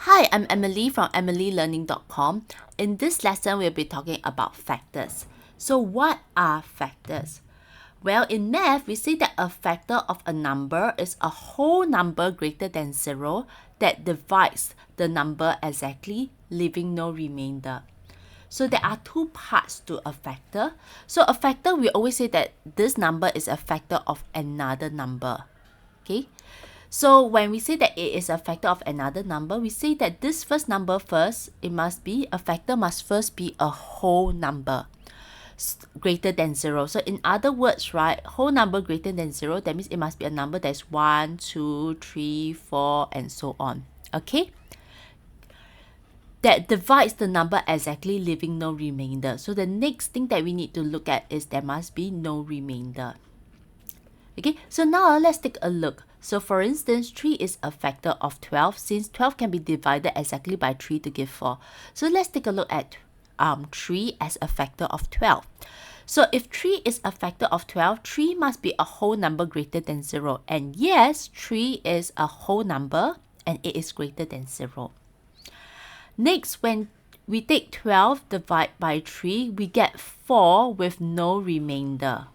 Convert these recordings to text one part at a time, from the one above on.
Hi, I'm Emily from emilylearning.com. In this lesson, we'll be talking about factors. So what are factors? Well, in math, we say that a factor of a number is a whole number greater than 0 that divides the number exactly, leaving no remainder. So there are two parts to a factor. So a factor, we always say that this number is a factor of another number. Okay? So when we say that it is a factor of another number, we say that this first number first, a factor must first be a whole number greater than 0. So in other words, right, whole number greater than 0, that means it must be a number that's 1, 2, 3, 4, and so on. Okay? That divides the number exactly, leaving no remainder. So the next thing that we need to look at is there must be no remainder. Okay, so now let's take a look. So for instance, 3 is a factor of 12 since 12 can be divided exactly by 3 to give 4. So let's take a look at 3 as a factor of 12. So if 3 is a factor of 12, 3 must be a whole number greater than 0. And yes, 3 is a whole number and it is greater than 0. Next, when we take 12 divided by 3, we get 4 with no remainder.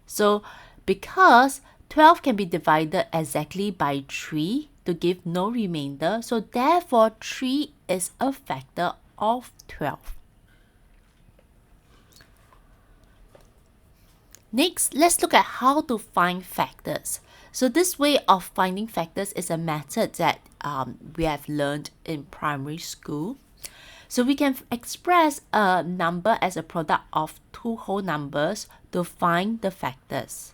So because 12 can be divided exactly by 3 to give no remainder, so therefore 3 is a factor of 12. Next, let's look at how to find factors. So this way of finding factors is a method that we have learned in primary school. So we can express a number as a product of two whole numbers to find the factors.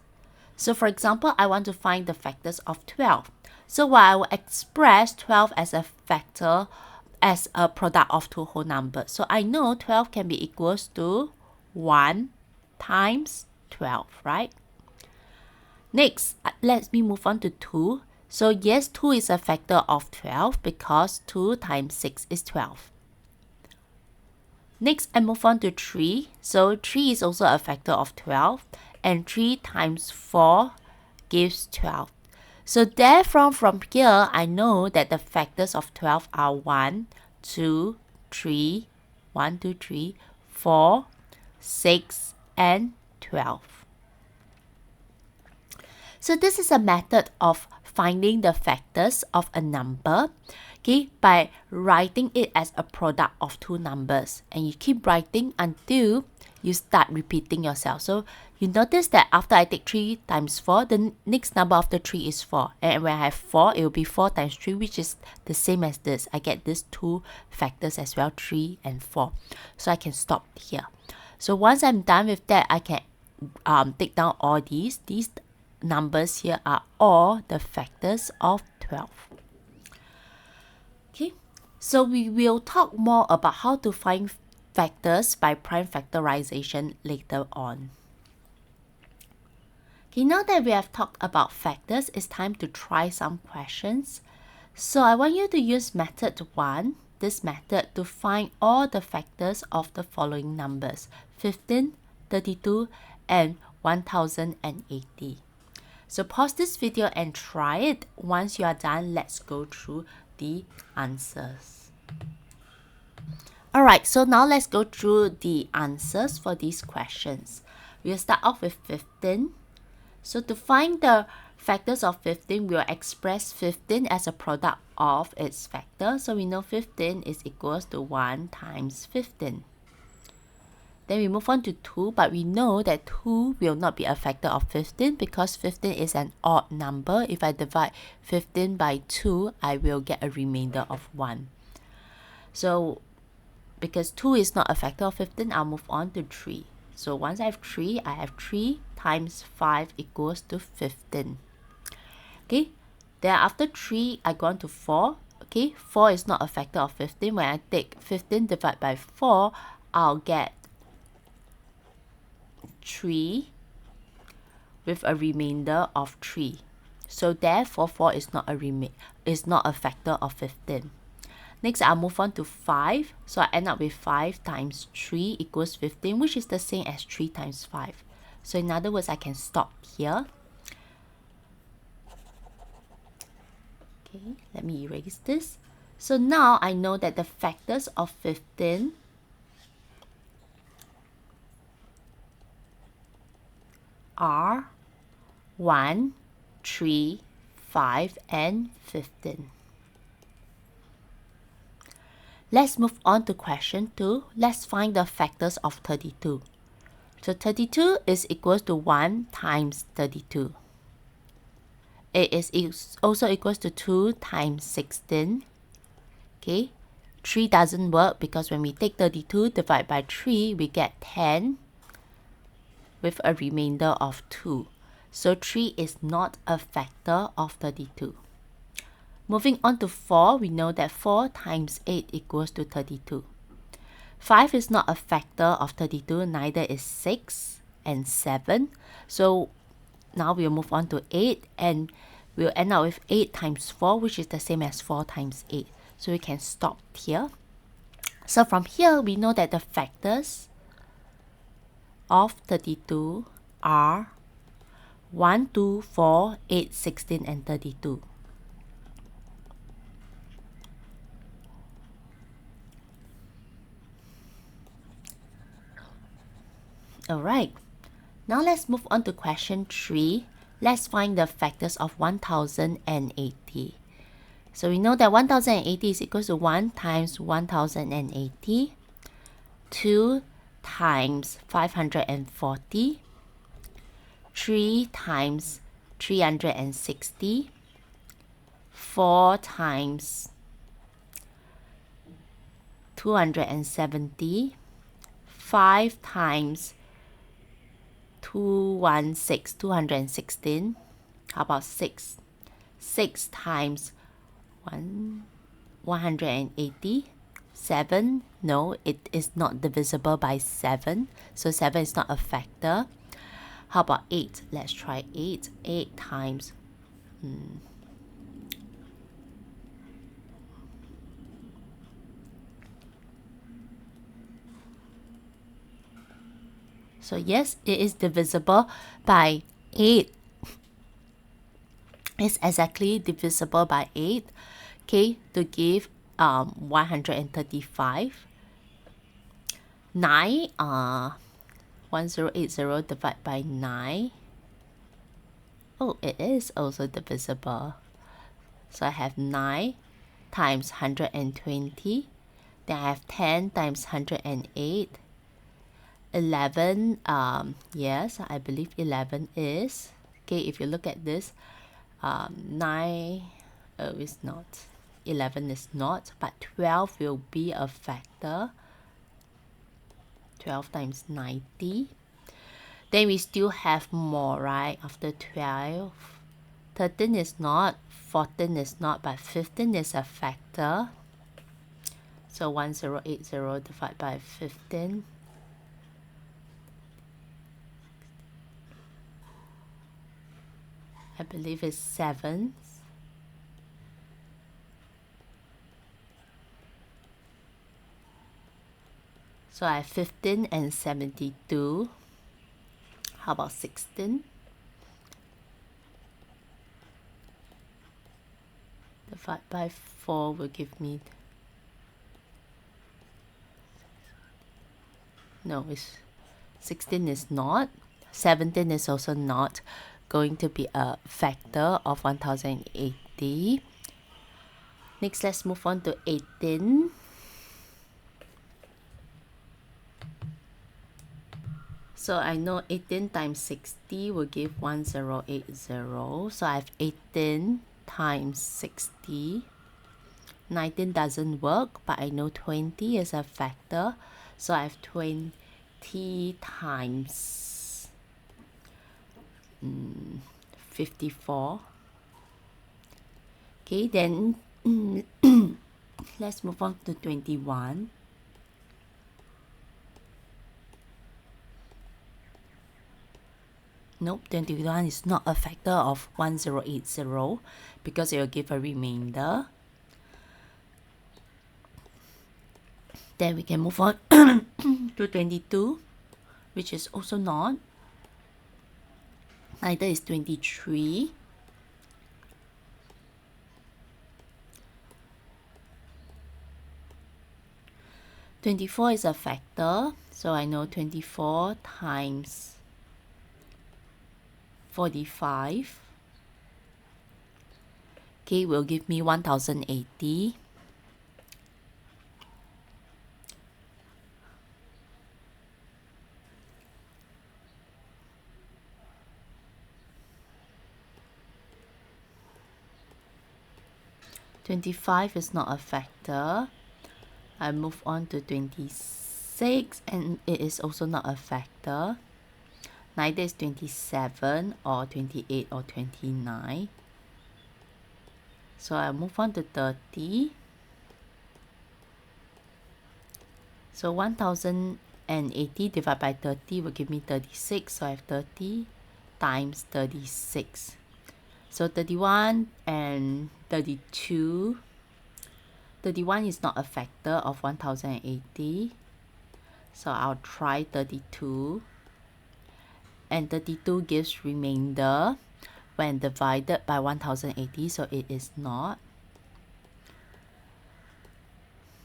So for example, I want to find the factors of 12. So I will express 12 as a factor as a product of two whole numbers. So I know 12 can be equals to 1 times 12, right? Next, let me move on to 2. So yes, 2 is a factor of 12 because 2 times 6 is 12. Next, I move on to 3. So 3 is also a factor of 12. And 3 times 4 gives 12. So therefore, from here, I know that the factors of 12 are 1, 2, 3, 1, 2, 3, 4, 6, and 12. So this is a method of finding the factors of a number, okay, by writing it as a product of two numbers. And you keep writing until you start repeating yourself. So you notice that after I take 3 times 4, the next number after 3 is 4. And when I have 4, it will be 4 times 3, which is the same as this. I get these two factors as well, 3 and 4. So I can stop here. So once I'm done with that, I can take down all these. These numbers here are all the factors of 12. Okay, so we will talk more about how to find factors by prime factorization later on. Okay, now that we have talked about factors, it's time to try some questions. So I want you to use method 1, this method, to find all the factors of the following numbers: 15, 32, and 1080. So pause this video and try it. Once you are done, let's go through the answers. Alright, so now let's go through the answers for these questions. We'll start off with 15. So to find the factors of 15, we'll express 15 as a product of its factor. So we know 15 is equals to 1 times 15. Then we move on to 2, but we know that 2 will not be a factor of 15 because 15 is an odd number. If I divide 15 by 2, I will get a remainder of 1. So because 2 is not a factor of 15, I'll move on to 3. So once I have 3, I have 3 times 5 equals to 15. Okay, then after 3, I go on to 4. Okay, 4 is not a factor of 15. When I take 15 divided by 4, I'll get 3 with a remainder of 3. So therefore 4 is not a factor of 15. Next, I'll move on to 5. So I end up with 5 times 3 equals 15, which is the same as 3 times 5. So in other words, I can stop here. Okay, let me erase this. So now I know that the factors of 15 are 1, 3, 5, and 15. Let's move on to question 2. Let's find the factors of 32. So 32 is equal to 1 times 32. It is also equals to 2 times 16. Okay, 3 doesn't work because when we take 32 divided by 3, we get 10 with a remainder of 2. So 3 is not a factor of 32. Moving on to 4, we know that 4 times 8 equals to 32. 5 is not a factor of 32, neither is 6 and 7. So now we'll move on to 8, and we'll end up with 8 times 4, which is the same as 4 times 8. So we can stop here. So from here, we know that the factors of 32 are 1, 2, 4, 8, 16, and 32. Alright, now let's move on to question 3. Let's find the factors of 1080. So we know that 1080 is equal to 1 times 1080, 2 times 540, 3 times 360, 4 times 270, 5 times 216. How about 6? 6 times 180. 7, no, it is not divisible by 7. So 7 is not a factor. How about 8? Let's try 8. 8 times So yes, it is divisible by 8. It's exactly divisible by 8. Okay, to give 135. 9, 1080 divided by 9. Oh, it is also divisible. So I have 9 times 120. Then I have 10 times 108. 11, yes, I believe 11 is. Okay, if you look at this, 9, oh, it's not. 11 is not, but 12 will be a factor. 12 times 90. Then we still have more, right? After 12. 13 is not, 14 is not, but 15 is a factor. So 1080 divided by 15. I believe it's 7. So I have 15 and 72. How about 16? Divided by 4 will give me... No, it's 16 is not. 17 is also not going to be a factor of 1080. Next, let's move on to 18. So I know 18 times 60 will give 1080. So I have 18 times 60. 19 doesn't work, but I know 20 is a factor. So I have 20 times 54. Okay, then let's move on to 21. Nope, 21 is not a factor of 1080 because it will give a remainder. Then we can move on to 22, which is also not. Neither is 23. 24 is a factor, so I know 24 times 45, okay, will give me 1080. $25 is not a factor. I move on to 26 and it is also not a factor. Neither is 27 or 28 or 29. So I move on to 30. So 1080 divided by 30 will give me 36. So I have 30 times 36. So 31 and 32. 31 is not a factor of 1080. So I'll try 32. And 32 gives remainder when divided by 1080. So it is not.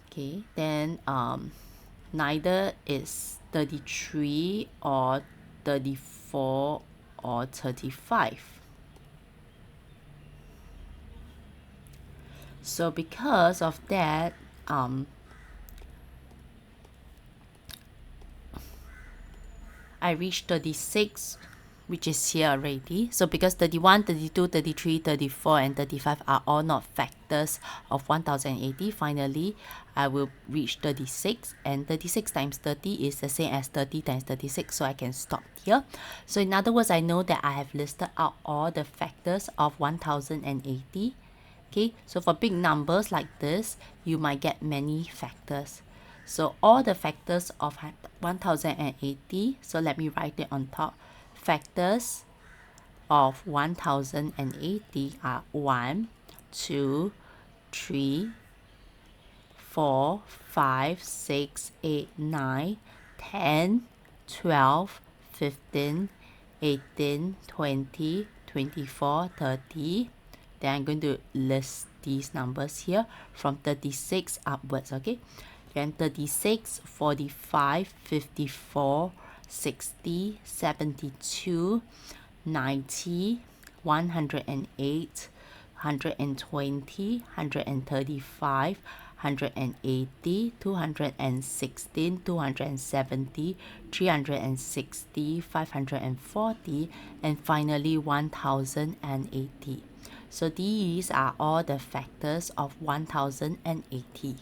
Okay, then neither is 33 or 34 or 35. So because of that, I reached 36, which is here already. So because 31, 32, 33, 34, and 35 are all not factors of 1080, finally, I will reach 36. And 36 times 30 is the same as 30 times 36, so I can stop here. So in other words, I know that I have listed out all the factors of 1080. Okay, so for big numbers like this, you might get many factors. So all the factors of 1080, so let me write it on top. Factors of 1080 are 1, 2, 3, 4, 5, 6, 8, 9, 10, 12, 15, 18, 20, 24, 30. Then I'm going to list these numbers here from 36 upwards, okay? Then 36, 45, 54, 60, 72, 90, 108, 120, 135, 180, 216, 270, 360, 540, and finally 1080. So these are all the factors of 1080.